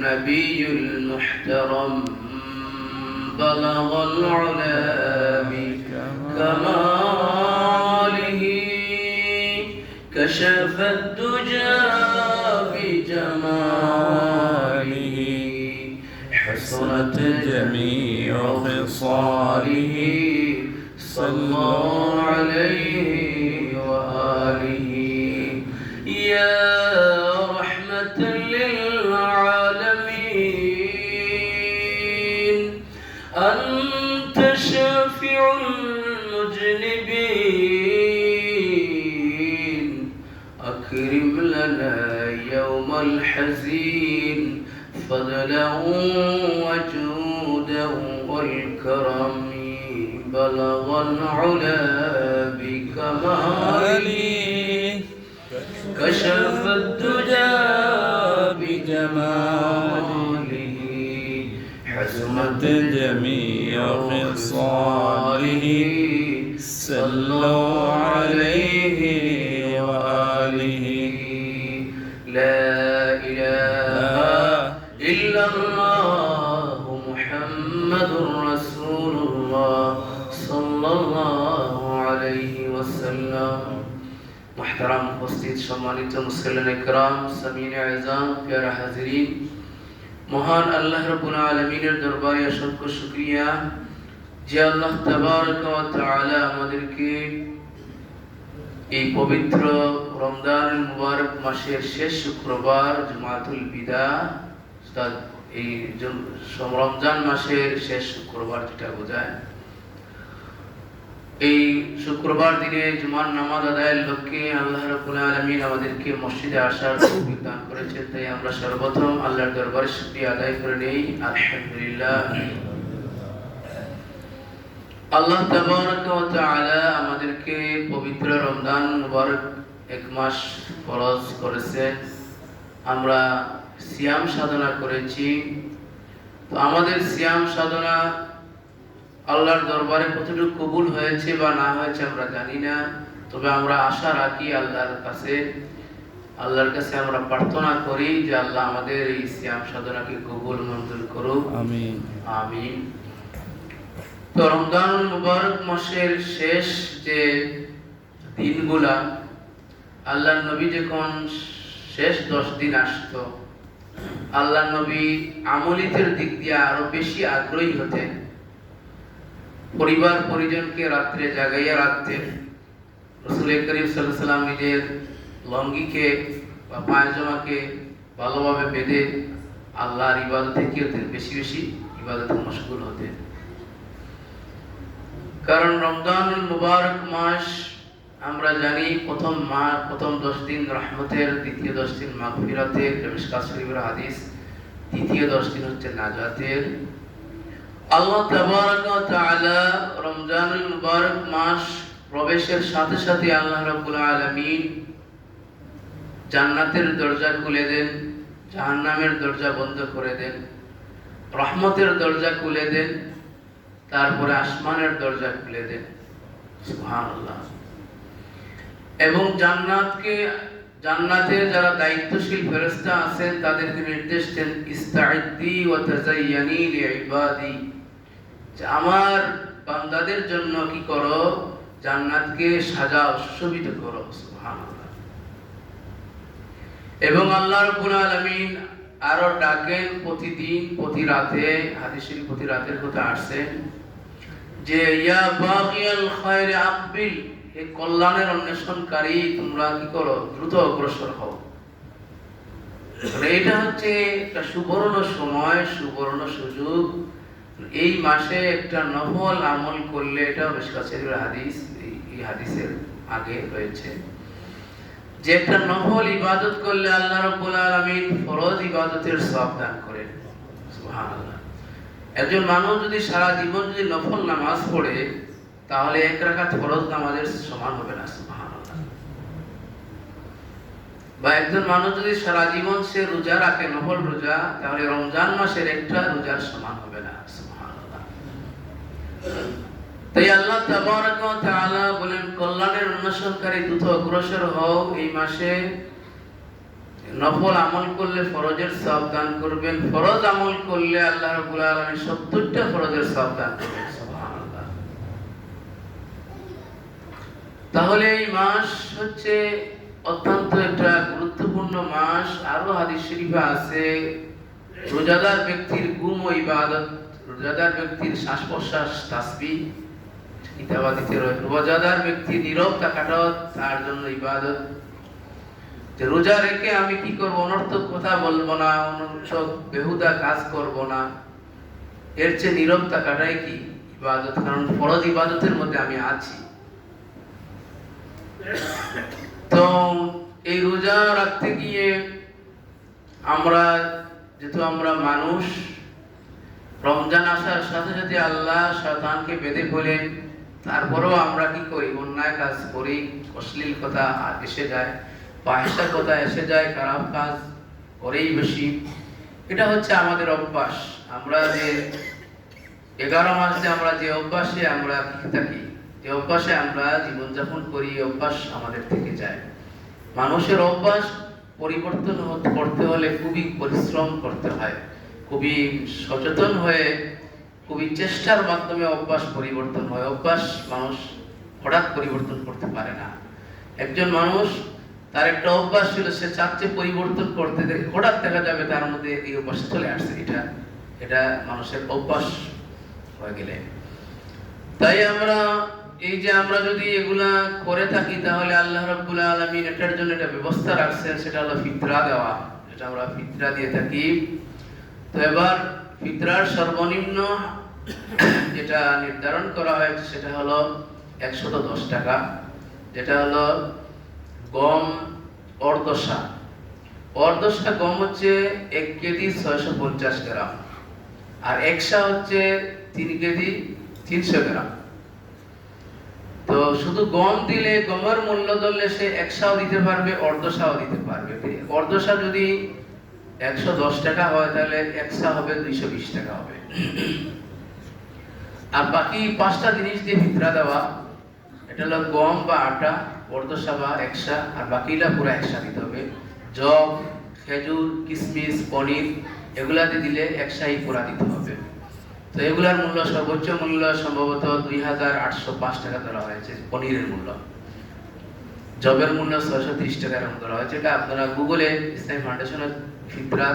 النبي المحترم بلغ العلا بكماله كشف الدجى بجماله حسنت جميع خصاله صلوا عليه وآله يا رحمة للعالمين أنت شافع المذنبين أكرم لنا يوم الحزين فضلا وجودا والكرم بلغ العلا بكماله كشف الدجى بجماله حسنت جميع خصاله صلوا عليه وآله لا إله إلا الله محمد رسول الله صلى الله عليه وسلم محترم উপস্থিত সম্মানিত মুসলিম ইকরাম সামিন আযম প্যারা হাজিরিন মহান আল্লাহ রাব্বুল আলামিনের দরবারে অসংখ্য শুকরিয়া যে আল্লাহ তাবারক ওয়া তাআলা আমাদেরকে এই পবিত্র রমজানুল মুবারক মাসের শেষ শুক্রবার জুমাতুল বিদা এই রমজান মাসের শেষ শুক্রবার যেটা বোঝায় এই শুক্রবার দিনে জুমার নামাজ আদায়ের লক্ষ্যে আল্লাহ রাব্বুল আলামিন আমাদেরকে মসজিদে আসার তৌফিক দান করেছেন তাই আমরা সর্বপ্রথম আল্লাহর দরবারে শুকরিয়া আদায় করে নেই আলহামদুলিল্লাহ আল্লাহ তাবারক ওয়া তাআলা আমাদেরকে পবিত্র রমজান মুবারক এক মাস ফরজ করেছেন আমরা সিয়াম সাধনা করেছি তো আমাদের সিয়াম সাধনা আল্লাহর দরবারে কতটুকু কবুল হয়েছে বা না হয়েছে আমরা জানি না তবে আমরা আশা রাখি আল্লাহর কাছে আমরা প্রার্থনা করি যে আল্লাহ আমাদের এই সিয়াম সাধনাকে কবুল মঞ্জুর করুক আমিন আমিন তো রমজানুল মুবারক মাসের শেষ যে দিনগুলা আল্লাহর নবী যখন শেষ 10 দিন আসতো আল্লাহর নবী আমলিতের দিক দিয়ে আরো বেশি আগ্রহী হতেন পরিবার পরিজনকে রাত্রে জাগাইয়া রাখতেন রাসূল করিম সাল্লাল্লাহু আলাইহি ওয়াসাল্লাম নিজের লঙ্গিকে বা পায়জামাকে ভালোভাবে বেঁধে আল্লাহর ইবাদতে কি হতেন বেশি বেশি ইবাদতে মশগুল হতেন কারণ রমজানুল মুবারক মাস আমরা জানি প্রথম 10 দিন রহমতের দ্বিতীয় 10 দিন মাগফিরাতের মিশকাত শরীফের হাদিস দ্বিতীয় 10 দিন হচ্ছে নাজাতের আল্লাহ তাবারক ওয়া তাআলা রমজানুল মুবারক মাস প্রবেশের সাথে সাথে আল্লাহ রাব্বুল আলামিন জান্নাতের দরজা খুলে দেন জাহান্নামের দরজা বন্ধ করে দেন রহমতের দরজা খুলে দেন তারপরে আসমানের দরজা খুলে দেন সুবহানাল্লাহ এবং জান্নাতে যারা দায়িত্বশীল ফেরেশতা আছেন তাদেরকে নির্দেশ দেন ইস্তাইদ্দি ওয়া তাযায়্যানি লিইবাদি যে আমার বান্দাদের জন্য কি করো জান্নাতকে সাজাও সুশোভিত করো সুবহানাল্লাহ এবং আল্লাহ রাব্বুল আলামিন আরো ডাকেন প্রতিদিন প্রতি রাতে হাদিসের প্রতি রাতের কথা আসছে যে ইয়া বাগিয়াল খায়র আকবিল এই কল্যাণের অন্বেষণকারী তোমরা কি করো দ্রুত অগ্রসর হও এটা হচ্ছে একটা সুবর্ণ সময় সুবর্ণ সুযোগ এই মাসে একটা নফল আমল করলে এটা মিশকাত শরীফের হাদিস এই হাদিসের আগে রয়েছে যে একটা নফল ইবাদত করলে আল্লাহ রাব্বুল আলামিন ফরজ ইবাদতের সওয়াব দান করেন সুবহানাল্লাহ একজন মানুষ যদি সারা জীবন যদি নফল নামাজ পড়ে তাহলে এক রাকাত ফরজ নামাজের সমান হবে না সুবহানাল্লাহ বা একজন মানুষ যদি সারা জীবন সে রোজা রাখে নফল রোজা তাহলে রমজান মাসের একটা রোজার সমান হবে না সুবহানাল্লাহ তাই আল্লাহ তাবারক ওয়া তাআলা বলেন কল্যাণের অন্বেষণকারী দ্রুত অগ্রসর হও এই মাসে নফল আমল করলে ফরজের সওয়াব দান করবেন, ফরজ আমল করলে আল্লাহ রাব্বুল আলামিন 70টা ফরজের সওয়াব দান করবেন। সুবহানাল্লাহ। তাহলে এই মাস হচ্ছে অত্যন্ত একটা গুরুত্বপূর্ণ মাস। আরো হাদিস শরীফে আছে রোজাদার ব্যক্তির ঘুম ও ইবাদত, রোজাদার ব্যক্তির শ্বাস প্রশ্বাস তাসবিহ ইত্যাদিতে রয়েছে। রোজাদার ব্যক্তি নীরব থাকাটাও তার জন্য ইবাদত। যে রোজা রেখে আমি কি করব, অনর্থক কথা বলবো না, অনর্থক বেহুদা কাজ করব না, এর চেয়ে নীরব থাকাটাই কি ইবাদত, কারণ ফরজ ইবাদতের মধ্যে আমি আছি। তো এই রোজা রাখতে গিয়ে আমরা যেহেতু আমরা মানুষ, রমজান আসার সাথে সাথে আল্লাহ শয়তানকে বেঁধে ফেলেন, তারপরেও আমরা কি করি, অন্যায় কাজ করি, অশ্লীল কথা এসে যায়, ফাহিশা কথা এসে যায়, খারাপ কাজ করেই বেশি। এটা হচ্ছে আমাদের অভ্যাস। আমরা যে 11 মাসে আমরা যে অভ্যাসে আমরা থাকি, যে অভ্যাসে আমরা জীবনযাপন করি, অভ্যাস আমাদের থেকে যায়। মানুষের অভ্যাস পরিবর্তন করতে হলে খুবই পরিশ্রম করতে হয়, খুবই সচেতন হয়ে, খুবই চেষ্টার মাধ্যমে অভ্যাস পরিবর্তন হয়। অভ্যাস মানুষ হঠাৎ পরিবর্তন করতে পারে না। একজন মানুষ তার একটা অভ্যাস ছিল, সে চাচ্ছে পরিবর্তন করতে, হঠাৎ দেখা যাবে তার মধ্যে এই অভ্যাস চলে আসছে। এটা মানুষের অভ্যাস হয়ে গেলে। তাই আমরা এই যে আমরা যদি এগুলা করে থাকি, তাহলে আল্লাহ রাব্বুল আলামিন এটার জন্য একটা ব্যবস্থা রাখছেন, সেটা হলো ফিতরা দেওয়া। এটা আমরা ফিতরা দিয়ে থাকি। তো এবার ফিতরার সর্বনিম্ন যেটা নির্ধারণ করা হয়েছে সেটা হলো 110 টাকা, যেটা হলো গম অর্ধশা। অর্ধশা গম হচ্ছে 1 কেজি 650 গ্রাম, আর একশা হচ্ছে 3 কেজি 300 গ্রাম। তো শুধু গম দিলে, গমের মূল্য ধরলে সে একশাও দিতে পারবে, অর্ধশাও দিতে পারবে। অর্ধশা যদি 110 টাকা হয়, তাহলে একশা হবে 220 টাকা হবে। আর বাকি 5টা জিনিস দিয়ে ফিতরা দেওয়া, এটা হলো গম বা আটা, অর্ধশা বা একশা, আর বাকিটা পুরো একশা দিতে হবে। জব, খেজুর, কিশমিশ, পনির এগুলাতে দিলে একশাই পুরা দিতে হবে। তো এগুলার মূল্য, সর্বোচ্চ মূল্য সম্ভবত 2805 টাকা ধরা হয়েছে পনিরের মূল্য। জবের মূল্য 630 টাকা এরকম ধরা হয়েছে। এটা আপনারা গুগলে ইসলামী ফাউন্ডেশনের ফিতরা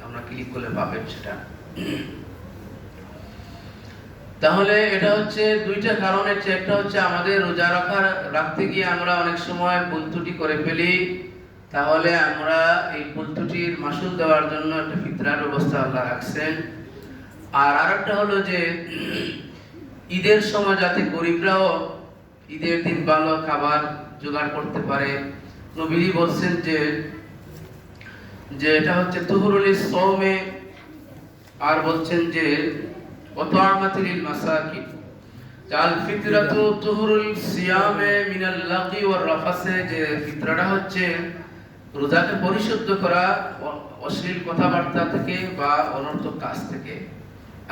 আমরা ক্লিক করলে পাবেন সেটা। তাহলে এটা হচ্ছে দুইটা কারণ। একটা হচ্ছে আমাদের রোজা রাখতে গিয়ে আমরা অনেক সময় ভুল ত্রুটি করে ফেলি, তাহলে আমরা এই ভুল ত্রুটির মাসুল দেওয়ার জন্য একটা ফিতরার ব্যবস্থা আল্লাহ রাখছেন। আর আরেকটা হলো যে ঈদের সময় যাতে গরিবরাও ঈদের দিন ভালো খাবার জোগাড় করতে পারে। নবীজি বলছেন যে এটা হচ্ছে তুহরুল সওমে, আর বলছেন যে ওয়াতামাতিল মাসাকিন, জাল ফিতরাতু তুহরুল সিয়ামে মিনাল লাগি ওয়ার রাফাসে, যে ফিতরাটা হচ্ছে রোজাকে পরিশুদ্ধ করা অশ্লীল কথাবার্তা থেকে বা অনর্থক কাজ থেকে।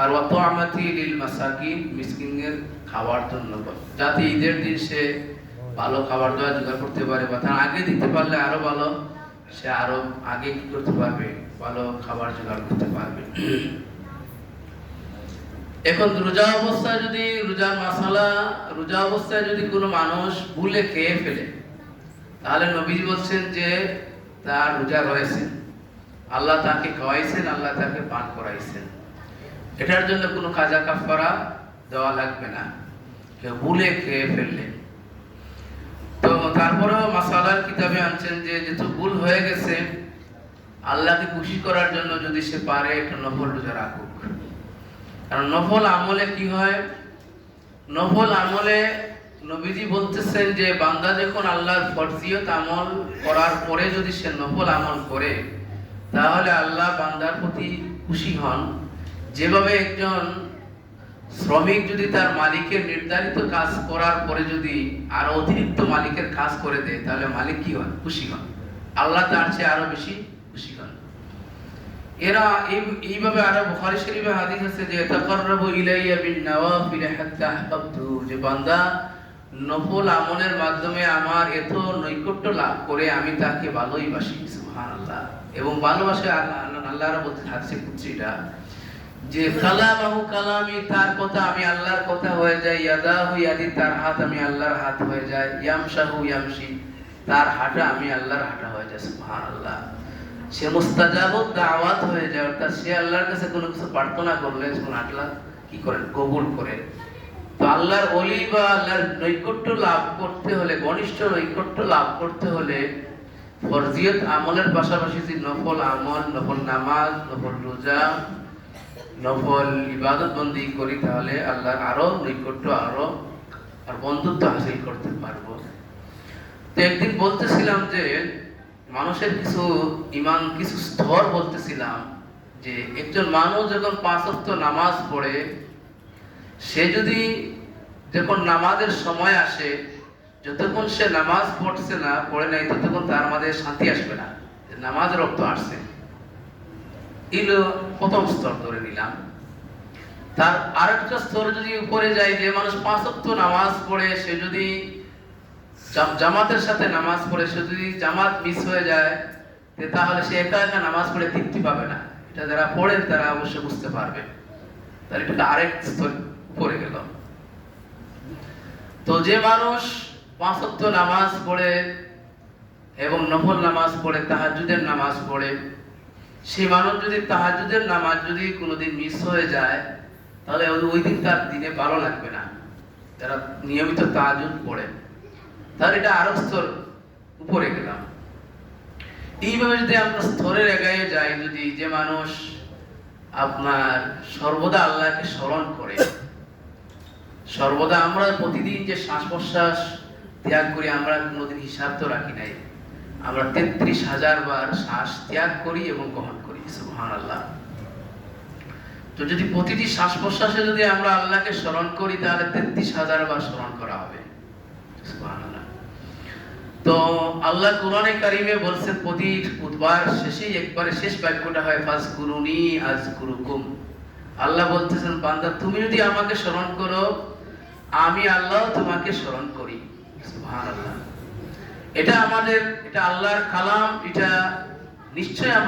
আর ওয়াতামাতিল মাসাকিন, মিসকিনদের খাওয়ার জন্য, যাতে ঈদের দিন সে ভালো খাবার দাবার জোগাড় করতে পারে, বা তার আগে দিতে পারলে আরো ভালো, সে আরো আগে কি করতে পারবে, ভালো খাবার জোগাড় করতে পারবে। এখন রোজা অবস্থায় যদি রোজা অবস্থায় যদি কোনো মানুষ ভুলে খেয়ে ফেলে, তাহলে নবীজি বলছেন যে তার রোজা রয়েছে, আল্লাহ তাকে খাওয়াইছেন, আল্লাহ তাকে পান করাইছেন, এটার জন্য কোনো কাজা কাফারা দেওয়া লাগবে না কেউ ভুলে খেয়ে ফেললে। তো তারপরেও মাসালার কিতাবে আনছেন যে যেহেতু ভুল হয়ে গেছে, আল্লাহকে খুশি করার জন্য যদি সে পারে একটা নফল রোজা রাখুক। কারণ নফল আমলে কি হয়, নফল আমলে নবীজি বলতেছেন যে বান্দা যখন আল্লাহর ফরজিয়ত আমল করার পরে যদি সে নফল আমল করে, তাহলে আল্লাহ বান্দার প্রতি খুশি হন। যেভাবে একজন শ্রমিক যদি তার মালিকের নির্ধারিত কাজ করার পরে যদি আরো অতিরিক্ত মালিকের কাজ করে দেয়, তাহলে মালিক কি হন, খুশি হন, আল্লাহ তার চেয়ে আরো বেশি খুশি হন। এরা এইভাবে আরো বুখারী শরীফে হাদিস আছে যে তাকাররাবু ইলাইয়া বিন নওয়াফিল হাত্তা আহবাবতু, যে বান্দা নফল আমলের মাধ্যমে আমার এত নৈকট্য লাভ করে আমি তাকে ভালোই বাসি, সুবহানাল্লাহ। এবং ভালোবাসে আল্লাহর বলতে হাদিসে কুদসিটা যে কালামাহু কালামি, তার কথা আমি আল্লাহর কথা হয়ে যাই, ইয়াদাহু ইয়াদি, তার হাত আমি আল্লাহর হাত হয়ে যায়, ইয়ামশাহু ইয়ামশি, তার হাঁটা আমি আল্লাহর হাঁটা হয়ে যায়, সুবহানাল্লাহ। সে মুস্তাজাবুদ দাওয়াত হয়ে যায়, অর্থাৎ সে আল্লাহর কাছে কোনো কিছু প্রার্থনা করলে আল্লাহ কি করেন, কবুল করে। তো আল্লাহর ওলি বা আল্লাহর নৈকট্য লাভ করতে হলে, ঘনিষ্ঠ নৈকট্য লাভ করতে হলে ফরজিয়ত আমলের পাশাপাশি যদি নফল আমল, নফল নামাজ, নফল রোজা, নফল ইবাদত বন্দি করি, তাহলে আল্লাহর আরো নৈকট্য, আর বন্ধুত্ব হাসিল করতে পারবো। তো একদিন বলতেছিলাম যে মানুষের কিছু ইমান, কিছু স্তর বলতেছিলাম যে একজন মানুষ যখন 5 ওয়াক্ত নামাজ পড়ে, সে যদি যখন নামাজের সময় আসে, যতক্ষণ সে নামাজ পড়ছে না, পড়ে নাই, ততক্ষণ তার মাঝে শান্তি আসবে না, নামাজের রক্ত আসছে। এলো প্রথম স্তর ধরে নিলাম। তার আরেকটা স্তর যদি উপরে যায়, যে মানুষ 5 ওয়াক্ত নামাজ পড়ে, সে যদি জামাতের সাথে নামাজ পড়ে, সে যদি জামাত মিস হয়ে যায়, তাহলে সে একা একা নামাজ পড়ে তৃপ্তি পাবে না। এটা যারা পড়েন তারা অবশ্যই বুঝতে পারবে। তাহলে এটা আরেক স্তর উপরে গেল। তো যে মানুষ 5 ওয়াক্ত নামাজ পড়ে এবং নফল নামাজ পড়ে, তাহাজ্জুদের নামাজ পড়ে, সেই মানুষ যদি তাহাজ্জুদের নামাজ যদি কোনোদিন মিস হয়ে যায়, তাহলে ওই দিন তার দিনে ভালো লাগবে না। যারা নিয়মিত তাহাজ্জুদ পড়ে, তাহলে এটা আরো স্তর উপরে গেলাম। এইভাবে যদি আমরা স্তরের এগিয়ে যাই, যদি যে মানুষ আপনার সর্বদা আল্লাহকে স্মরণ করে, সর্বদা, আমরা প্রতিদিন যে শ্বাস প্রশ্বাস ত্যাগ করি, আমরা কোনোদিন হিসাব তো রাখি নাই, আমরা 33,000 বার শ্বাস ত্যাগ করি এবং গ্রহণ করি, সুবহানাল্লাহ। তো যদি প্রতিটি শ্বাস প্রশ্বাসে যদি আমরা আল্লাহকে স্মরণ করি, তাহলে 33,000 বার স্মরণ করা হবে, সুবহানাল্লাহ। তো আল্লাহ কোরআনে কারিমে বলছেন, প্রতি খুতবার শেষেই একবারে শেষ বাক্যটা হয় ফাজকুরুনি আযকুরুকুম। আল্লাহ বলতেছেন, বান্দা তুমি যদি আমাকে স্মরণ করো, আমি আল্লাহ তোমাকে স্মরণ করি, সুবহানাল্লাহ। এটা আমাদের, এটা আল্লাহর কালাম, এটা নিশ্চয় আমরা